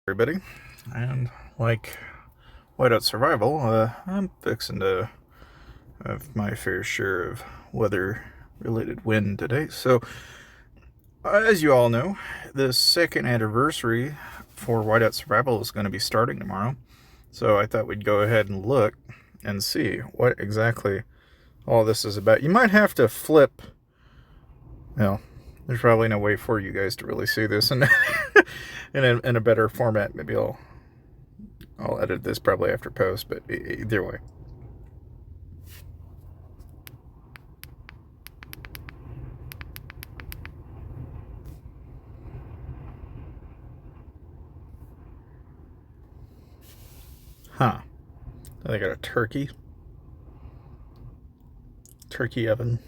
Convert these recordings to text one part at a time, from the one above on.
Everybody, and like Whiteout Survival, I'm fixing to have my fair share of weather-related wind today. So, as you all know, the second anniversary for Whiteout Survival is going to be starting tomorrow. So I thought we'd go ahead and look and see what exactly all this is about. You might have to flip. Well, there's probably no way for you guys to really see this in in a better format. Maybe I'll edit this probably after post, but either way. Huh. I got a turkey oven.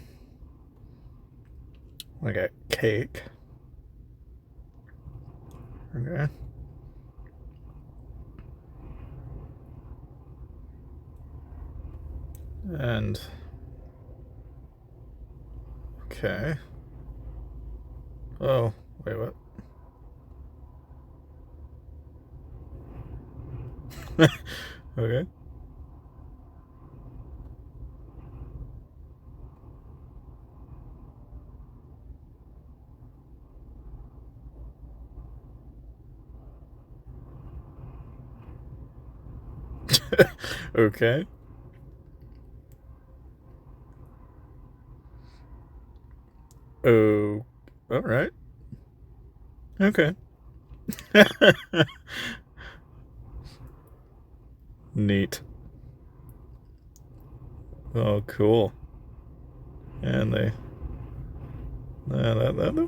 I got cake. Okay. And okay. Oh, wait, what? Okay. Okay. Oh, all right. Okay. Neat. Oh, cool. And that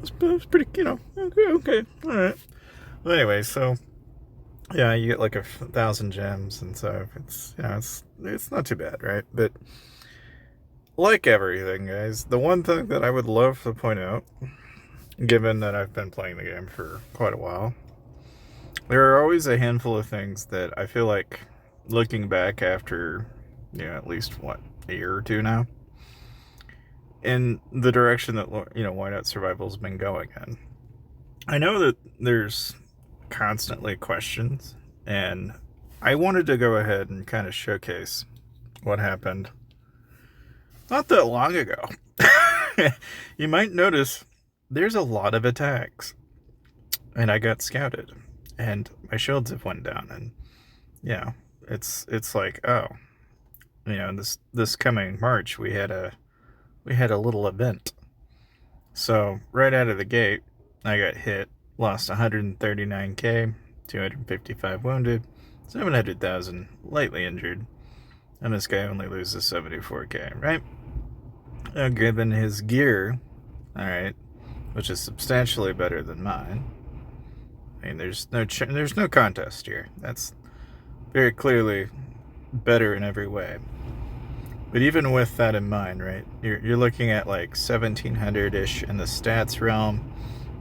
was pretty, okay, all right. Well, anyway, so yeah, you get like 1,000 gems, and so it's not too bad, right? But like everything, guys, the one thing that I would love to point out, given that I've been playing the game for quite a while, there are always a handful of things that I feel like, looking back after, at least what, a year or two now, in the direction that Whiteout Survival's been going in. I know that there's constantly questions, and I wanted to go ahead and kind of showcase what happened not that long ago. You might notice there's a lot of attacks, and I got scouted, and my shields have went down, and it's like, oh, this coming March we had a little event. So right out of the gate, I got hit, lost 139k, 255 wounded, 700,000 lightly injured, and this guy only loses 74k, right? Now, given his gear, all right, which is substantially better than mine, I mean, there's no contest here. That's very clearly better in every way. But even with that in mind, right, you're looking at like 1,700-ish in the stats realm,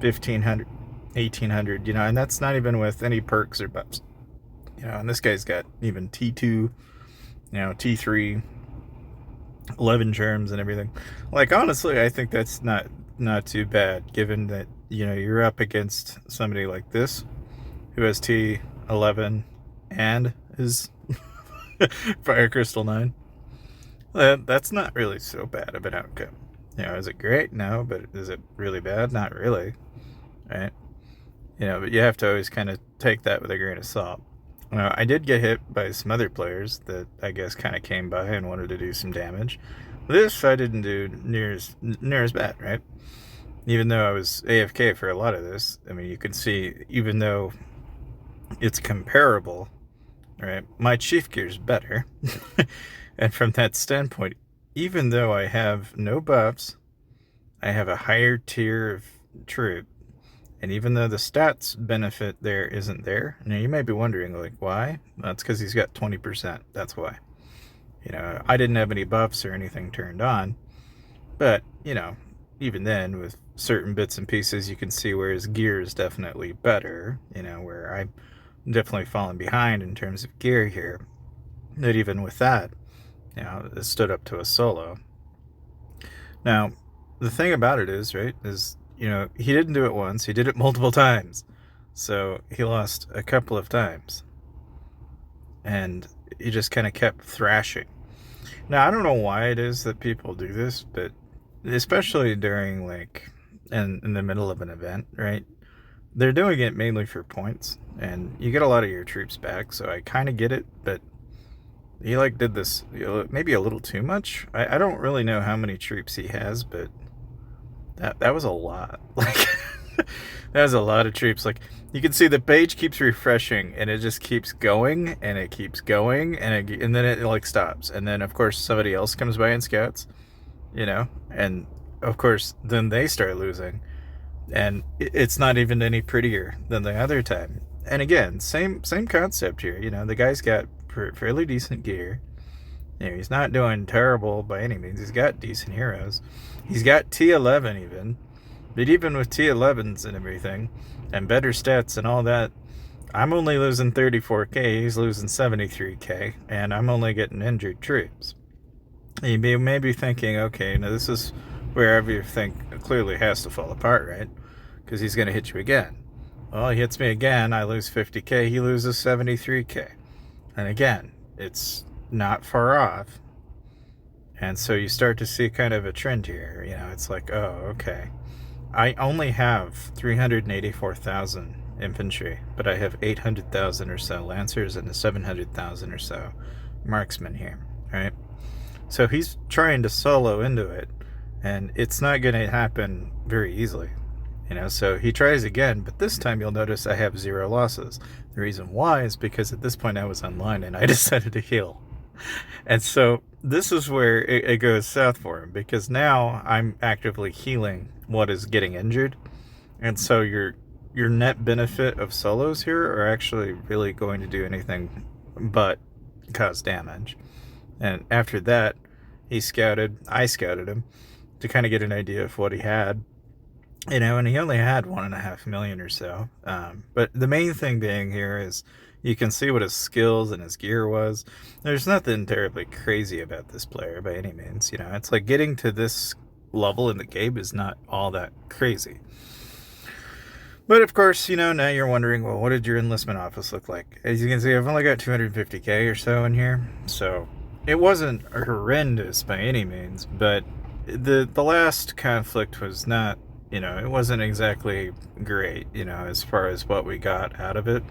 1,500, 1,800, and that's not even with any perks or buffs. And this guy's got even T2, T3, 11 germs and everything. Like, honestly, I think that's not too bad, given that, you're up against somebody like this, who has T11 and is Fire Crystal 9. That's not really so bad of an outcome. Is it great? No, but is it really bad? Not really, right? But you have to always kind of take that with a grain of salt. I did get hit by some other players that I guess kind of came by and wanted to do some damage. This I didn't do near as bad, right? Even though I was AFK for a lot of this, I mean, you can see, even though it's comparable, right, my chief gear's better. And from that standpoint, even though I have no buffs, I have a higher tier of troop. And even though the stats benefit there isn't there, you may be wondering, like, why? That's because he's got 20%. That's why. I didn't have any buffs or anything turned on. But, even then, with certain bits and pieces, you can see where his gear is definitely better. Where I'm definitely falling behind in terms of gear here. But even with that, it stood up to a solo. Now, the thing about it is, right, he didn't do it once, he did it multiple times. So he lost a couple of times. And he just kind of kept thrashing. Now, I don't know why it is that people do this, but especially during, like, in the middle of an event, right? They're doing it mainly for points, and you get a lot of your troops back, so I kind of get it, but he, like, did this maybe a little too much. I don't really know how many troops he has, but that was a lot. Like, that was a lot of troops. Like, you can see the page keeps refreshing, and it just keeps going, and it keeps going, and then it, like, stops. And then, of course, somebody else comes by and scouts, and, of course, then they start losing. And it's not even any prettier than the other time. And again, same concept here. The guy's got fairly decent gear. He's not doing terrible by any means. He's got decent heroes. He's got T11 even. But even with T11s and everything, and better stats and all that, I'm only losing 34k, he's losing 73k, and I'm only getting injured troops. You may be thinking, okay, now this is where everything clearly has to fall apart, right? Because he's going to hit you again. Well, he hits me again, I lose 50k, he loses 73k. And again, it's not far off. And so you start to see kind of a trend here. It's like, oh, okay. I only have 384,000 infantry, but I have 800,000 or so lancers and 700,000 or so marksmen here, right? So he's trying to solo into it, and it's not going to happen very easily. So he tries again, but this time you'll notice I have 0 losses. The reason why is because at this point I was online and I decided to heal. And so this is where it goes south for him, because now I'm actively healing what is getting injured. And so your net benefit of solos here are actually really going to do anything but cause damage. And after that, I scouted him to kind of get an idea of what he had. And he only had 1.5 million or so. But the main thing being here is you can see what his skills and his gear was. There's nothing terribly crazy about this player by any means. It's like getting to this level in the game is not all that crazy. But of course, now you're wondering, well, what did your enlistment office look like? As you can see, I've only got 250k or so in here. So it wasn't horrendous by any means, but the last conflict was not, it wasn't exactly great, as far as what we got out of it.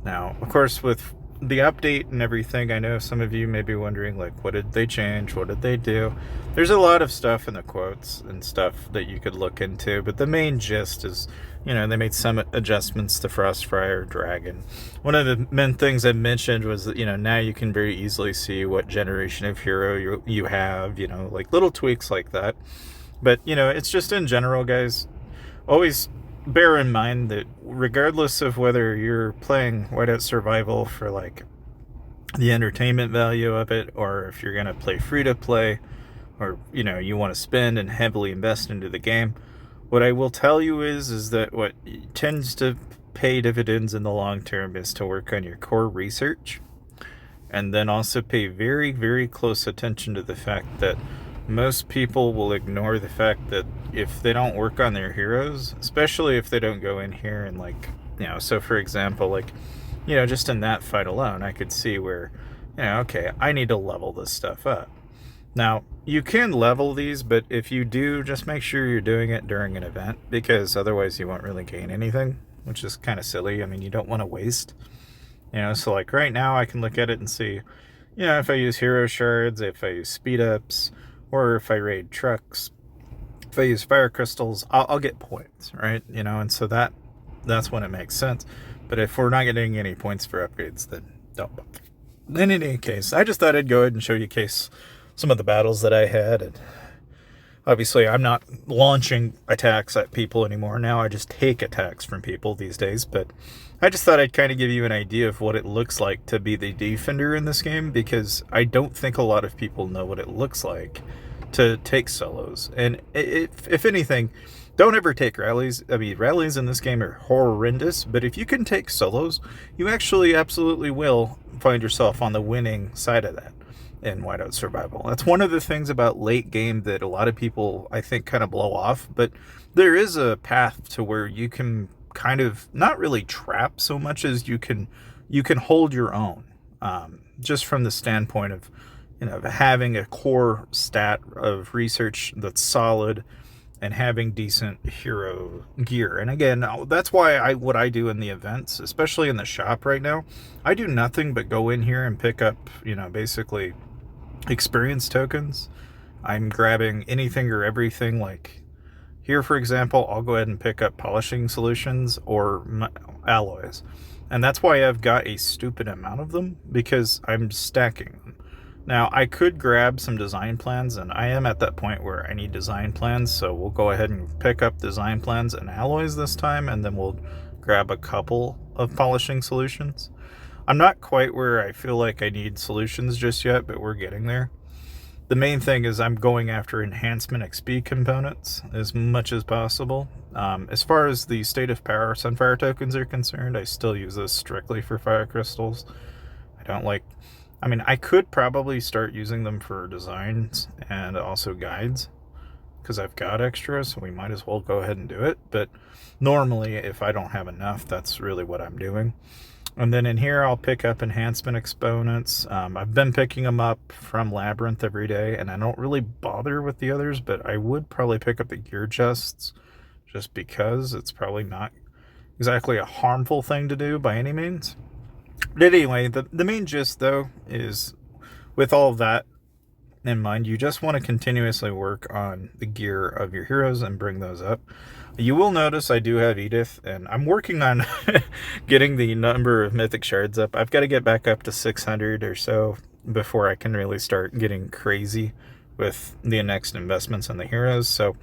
Now, of course, with the update and everything, I know some of you may be wondering, like, what did they change? What did they do? There's a lot of stuff in the quotes and stuff that you could look into, but the main gist is, they made some adjustments to Frostfire Dragon. One of the main things I mentioned was that, now you can very easily see what generation of hero you have, like little tweaks like that. But, it's just in general, guys, always bear in mind that regardless of whether you're playing Whiteout Survival for, like, the entertainment value of it, or if you're going to play free to play, or, you want to spend and heavily invest into the game, what I will tell you is that what tends to pay dividends in the long term is to work on your core research, and then also pay very, very close attention to the fact that most people will ignore the fact that if they don't work on their heroes, especially if they don't go in here and, like, so for example, like, just in that fight alone, I could see where, okay, I need to level this stuff up. Now, you can level these, but if you do, just make sure you're doing it during an event, because otherwise you won't really gain anything, which is kind of silly. I mean, you don't want to waste. So, like, right now I can look at it and see, if I use hero shards, if I use speed ups, or if I raid trucks, if I use fire crystals, I'll get points, right? And so that's when it makes sense. But if we're not getting any points for upgrades, then don't bother. In any case, I just thought I'd go ahead and show you some of the battles that I had. And obviously, I'm not launching attacks at people anymore. Now I just take attacks from people these days. But I just thought I'd kind of give you an idea of what it looks like to be the defender in this game, because I don't think a lot of people know what it looks like to take solos. And if anything, don't ever take rallies. I mean, rallies in this game are horrendous, but if you can take solos, you actually absolutely will find yourself on the winning side of that in Whiteout Survival. That's one of the things about late game that a lot of people, I think, kind of blow off, but there is a path to where you can kind of not really trapped so much as you can hold your own, just from the standpoint of, you know, having a core stat of research that's solid and having decent hero gear. And again, that's why what I do in the events, especially in the shop right now, I do nothing but go in here and pick up, you know, basically experience tokens. I'm grabbing anything or everything. Like here, for example, I'll go ahead and pick up polishing solutions or alloys. And that's why I've got a stupid amount of them, because I'm stacking them. Now, I could grab some design plans, and I am at that point where I need design plans, so we'll go ahead and pick up design plans and alloys this time, and then we'll grab a couple of polishing solutions. I'm not quite where I feel like I need solutions just yet, but we're getting there. The main thing is I'm going after enhancement XP components as much as possible. As far as the state of power sunfire tokens are concerned, I still use those strictly for fire crystals. I mean, I could probably start using them for designs and also guides, because I've got extras, so we might as well go ahead and do it. But normally, if I don't have enough, that's really what I'm doing. And then in here, I'll pick up enhancement exponents. I've been picking them up from Labyrinth every day, and I don't really bother with the others, but I would probably pick up the gear chests just because it's probably not exactly a harmful thing to do by any means. But anyway, the main gist, though, is with all of that in mind, you just want to continuously work on the gear of your heroes and bring those up. You will notice I do have Edith, and I'm working on getting the number of mythic shards up. I've got to get back up to 600 or so before I can really start getting crazy with the next investments in the heroes. So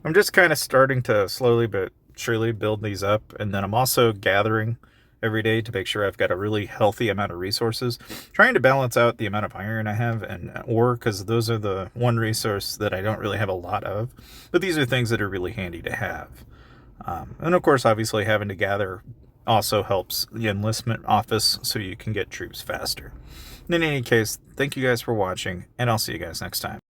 I'm just kind of starting to slowly but surely build these up, and then I'm also gathering every day to make sure I've got a really healthy amount of resources, trying to balance out the amount of iron I have and ore, because those are the one resource that I don't really have a lot of, but these are things that are really handy to have. And of course, obviously having to gather also helps the enlistment office so you can get troops faster. In any case, thank you guys for watching, and I'll see you guys next time.